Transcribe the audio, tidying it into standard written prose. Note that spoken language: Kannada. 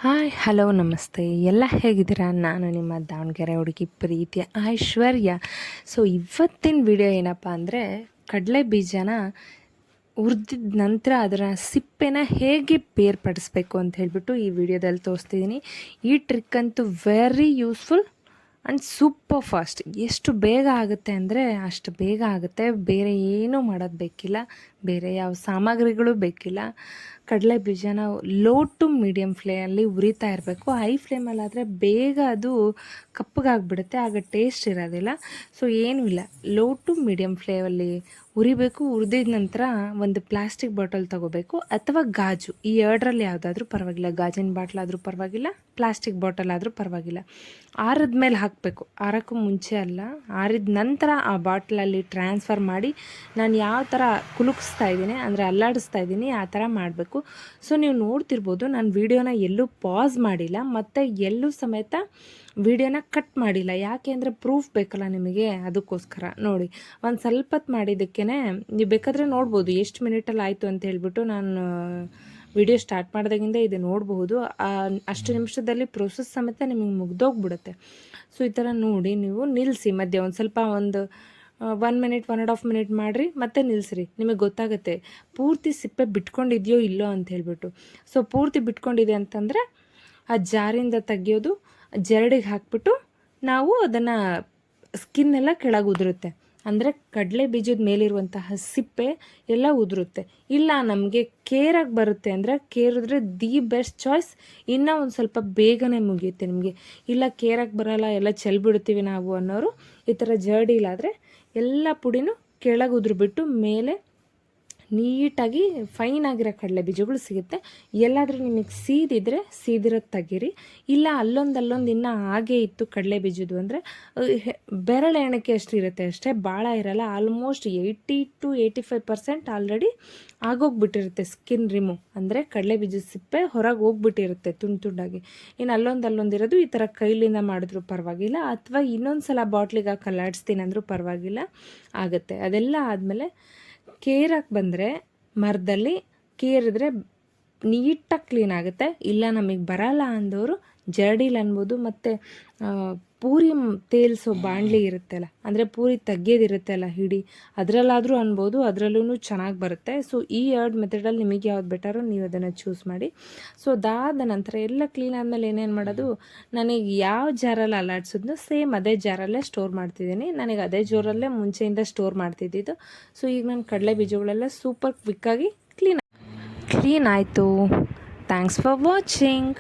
ಹಾಯ್ ಹಲೋ ನಮಸ್ತೆ ಎಲ್ಲ ಹೇಗಿದ್ದೀರಾ. ನಾನು ನಿಮ್ಮ ದಾವಣಗೆರೆ ಹುಡುಗಿ ಪ್ರೀತಿಯ ಐಶ್ವರ್ಯ. ಸೊ ಇವತ್ತಿನ ವಿಡಿಯೋ ಏನಪ್ಪ ಅಂದರೆ, ಕಡಲೆ ಬೀಜನ ಹುರಿದಿದ ನಂತರ ಅದರ ಸಿಪ್ಪೆನ ಹೇಗೆ ಬೇರ್ಪಡಿಸ್ಬೇಕು ಅಂತ ಹೇಳಿಬಿಟ್ಟು ಈ ವಿಡಿಯೋದಲ್ಲಿ ತೋರಿಸ್ತಿದ್ದೀನಿ. ಈ ಟ್ರಿಕ್ ಅಂತೂ very useful and super fast. ಎಷ್ಟು ಬೇಗ ಆಗುತ್ತೆ ಅಂದರೆ ಅಷ್ಟು ಬೇಗ ಆಗುತ್ತೆ. ಬೇರೆ ಏನೂ ಮಾಡೋದು ಬೇಕಿಲ್ಲ, ಬೇರೆ ಯಾವ ಸಾಮಗ್ರಿಗಳು ಬೇಕಿಲ್ಲ. ಕಡಲೆ ಬೀಜನ ಲೋ ಟು ಮೀಡಿಯಮ್ ಫ್ಲೇಮಲ್ಲಿ ಹುರಿತಾ ಇರಬೇಕು. ಹೈ ಫ್ಲೇಮಲ್ಲಾದರೆ ಬೇಗ ಅದು ಕಪ್ಪಗಾಗ್ಬಿಡುತ್ತೆ, ಆಗ ಟೇಸ್ಟ್ ಇರೋದಿಲ್ಲ. ಸೊ ಏನೂ ಇಲ್ಲ, ಲೋ ಟು ಮೀಡಿಯಮ್ ಫ್ಲೇಮಲ್ಲಿ ಹುರಿಬೇಕು. ಹುರಿದಿದ ನಂತರ ಒಂದು ಪ್ಲಾಸ್ಟಿಕ್ ಬಾಟಲ್ ತೊಗೋಬೇಕು ಅಥವಾ ಗಾಜು, ಈ ಎರಡರಲ್ಲಿ ಯಾವುದಾದ್ರೂ ಪರವಾಗಿಲ್ಲ. ಗಾಜಿನ ಬಾಟ್ಲಾದರೂ ಪರವಾಗಿಲ್ಲ, ಪ್ಲಾಸ್ಟಿಕ್ ಬಾಟಲ್ ಆದರೂ ಪರವಾಗಿಲ್ಲ. ಆರಿದ ಮೇಲೆ ಹಾಕಬೇಕು, ಆರೋಕ್ಕೂ ಮುಂಚೆ ಅಲ್ಲ. ಆರಿದ ನಂತರ ಆ ಬಾಟ್ಲಲ್ಲಿ ಟ್ರಾನ್ಸ್ಫರ್ ಮಾಡಿ ನಾನು ಯಾವ ಥರ ಕುಲುಕಿಸ್ತಾ ಇದ್ದೀನಿ ಅಂದರೆ ಅಲ್ಲಾಡಿಸ್ತಾ ಇದ್ದೀನಿ ಆ ಥರ ಮಾಡಬೇಕು. ಸೊ ನೀವು ನೋಡ್ತಿರ್ಬೋದು, ನಾನು ವೀಡಿಯೋನ ಎಲ್ಲೂ ಪಾಸ್ ಮಾಡಿಲ್ಲ ಮತ್ತು ಎಲ್ಲೂ ಸಮೇತ ವೀಡಿಯೋನ ಕಟ್ ಮಾಡಿಲ್ಲ. ಯಾಕೆ ಅಂದರೆ ಪ್ರೂಫ್ ಬೇಕಲ್ಲ ನಿಮಗೆ, ಅದಕ್ಕೋಸ್ಕರ. ನೋಡಿ, ಒಂದು ಸ್ವಲ್ಪ ಹೊತ್ತು ಮಾಡಿದ್ದಕ್ಕೇ ನೀವು ಬೇಕಾದರೆ ನೋಡ್ಬೋದು ಎಷ್ಟು ಮಿನಿಟಲ್ಲಿ ಆಯಿತು ಅಂತ ಹೇಳ್ಬಿಟ್ಟು. ನಾನು ವಿಡಿಯೋ ಸ್ಟಾರ್ಟ್ ಮಾಡಿದಾಗಿಂದ ಇದು ನೋಡಬಹುದು. ಅಷ್ಟು ನಿಮಿಷದಲ್ಲಿ ಪ್ರೊಸೆಸ್ ಸಮೇತ ನಿಮಗೆ ಮುಗ್ದೋಗ್ಬಿಡುತ್ತೆ. ಸೊ ಈ ಥರ ನೋಡಿ ನೀವು ನಿಲ್ಲಿಸಿ, ಮಧ್ಯೆ ಒಂದು ಸ್ವಲ್ಪ ಒಂದು 1 ಮಿನಿಟ್ 1.5 ಮಿನಿಟ್ ಮಾಡಿರಿ, ಮತ್ತೆ ನಿಲ್ಲಿಸ್ರಿ. ನಿಮಗೆ ಗೊತ್ತಾಗುತ್ತೆ ಪೂರ್ತಿ ಸಿಪ್ಪೆ ಬಿಟ್ಕೊಂಡಿದೆಯೋ ಇಲ್ಲೋ ಅಂತ ಹೇಳ್ಬಿಟ್ಟು. ಸೊ ಪೂರ್ತಿ ಬಿಟ್ಕೊಂಡಿದೆ ಅಂತಂದರೆ ಆ ಜಾರಿಂದ ತೆಗಿಯೋದು, ಜರಡಿಗೆ ಹಾಕ್ಬಿಟ್ಟು ನಾವು ಅದನ್ನು ಸ್ಕಿನ್ನೆಲ್ಲ ಕೆಳಗೆ ಉದುರುತ್ತೆ. ಅಂದರೆ ಕಡಲೆ ಬೀಜದ ಮೇಲಿರುವಂತಹ ಸಿಪ್ಪೆ ಎಲ್ಲ ಉದುರುತ್ತೆ. ಇಲ್ಲ ನಮಗೆ ಕೇರಾಗಿ ಬರುತ್ತೆ ಅಂದರೆ ಕೇರಿದ್ರೆ ದಿ ಬೆಸ್ಟ್ ಚಾಯ್ಸ್. ಇನ್ನೂ ಒಂದು ಸ್ವಲ್ಪ ಬೇಗನೆ ಮುಗಿಯುತ್ತೆ ನಿಮಗೆ. ಇಲ್ಲ ಕೇರಾಗಿ ಬರೋಲ್ಲ, ಎಲ್ಲ ಚೆಲ್ಬಿಡ್ತೀವಿ ನಾವು ಅನ್ನೋರು ಈ ಥರ ಜರಡಿಲಾದರೆ ಎಲ್ಲ ಪುಡಿನೂ ಕೆಳಗೆ ಉದುರುಬಿಟ್ಟು ಮೇಲೆ ನೀಟಾಗಿ ಫೈನ್ ಆಗಿರೋ ಕಡಲೆ ಬೀಜಗಳು ಸಿಗುತ್ತೆ. ಎಲ್ಲಾದರೂ ನಿಮಗೆ ಸೀದಿರೋದು ತೆಗೀರಿ. ಇಲ್ಲ ಅಲ್ಲೊಂದು ಇನ್ನೂ ಹಾಗೇ ಇತ್ತು ಕಡಲೆ ಬೀಜದ್ದು ಅಂದರೆ ಬೆರಳು ಎಣಕ್ಕೆ ಅಷ್ಟು ಇರುತ್ತೆ ಅಷ್ಟೇ, ಭಾಳ ಇರಲ್ಲ. ಆಲ್ಮೋಸ್ಟ್ 80 to 85% ಆಲ್ರೆಡಿ ಆಗೋಗ್ಬಿಟ್ಟಿರುತ್ತೆ ಸ್ಕಿನ್ ರಿಮೂವ್. ಅಂದರೆ ಕಡಲೆ ಬೀಜದ ಸಿಪ್ಪೆ ಹೊರಗೆ ಹೋಗ್ಬಿಟ್ಟಿರುತ್ತೆ ತುಂಡಾಗಿ. ಇನ್ನು ಅಲ್ಲೊಂದಿರೋದು ಈ ಥರ ಕೈಲಿಂದ ಮಾಡಿದ್ರೂ ಪರವಾಗಿಲ್ಲ, ಅಥವಾ ಇನ್ನೊಂದು ಸಲ ಬಾಟ್ಲಿಗೆ ಹಾಕಿ ಅಲ್ಲಾಡಿಸ್ತೀನಿ ಅಂದರೂ ಪರವಾಗಿಲ್ಲ, ಆಗುತ್ತೆ. ಅದೆಲ್ಲ ಆದಮೇಲೆ ಕೇರಕ್ಕೆ ಬಂದರೆ ಮರದಲ್ಲಿ ಕೇರಿದ್ರೆ ನೀಟಾಗಿ ಕ್ಲೀನ್ ಆಗುತ್ತೆ. ಇಲ್ಲ ನಮಗೆ ಬರಲ್ಲ ಅಂದವರು ಜರಡಿಲಿ ಅನ್ಬೋದು. ಮತ್ತು ಪೂರಿ ತೇಲ್ಸೋ ಬಾಣಲಿ ಇರುತ್ತಲ್ಲ, ಅಂದರೆ ಪೂರಿ ತೆಗ್ಯೋದಿರುತ್ತಲ್ಲ ಹಿಡಿ, ಅದರಲ್ಲಾದರೂ ಅನ್ಬೋದು, ಅದರಲ್ಲೂ ಚೆನ್ನಾಗಿ ಬರುತ್ತೆ. ಸೊ ಈ 2 ಮೆಥಡಲ್ಲಿ ನಿಮಗೆ ಯಾವ್ದು ಬೆಟರೋ ನೀವು ಅದನ್ನು ಚೂಸ್ ಮಾಡಿ. ಸೊ ಅದಾದ ನಂತರ ಎಲ್ಲ ಕ್ಲೀನ್ ಆದಮೇಲೆ ಏನೇನು ಮಾಡೋದು, ನನಗೆ ಯಾವ ಜಾರಲ್ಲಿ ಅಲ್ಲಾಡ್ಸಿದ್ನೋ ಸೇಮ್ ಅದೇ ಜಾರಲ್ಲೇ ಸ್ಟೋರ್ ಮಾಡ್ತಿದ್ದೀನಿ. ನನಗೆ ಅದೇ ಜೋರಲ್ಲೇ ಮುಂಚೆಯಿಂದ ಸ್ಟೋರ್ ಮಾಡ್ತಿದ್ದಿದ್ದು. ಸೊ ಈಗ ನನ್ನ ಕಡಲೆ ಬೀಜಗಳೆಲ್ಲ ಸೂಪರ್ ಕ್ವಿಕ್ಕಾಗಿ ಕ್ಲೀನ್ ಆಯಿತು. Thanks for watching.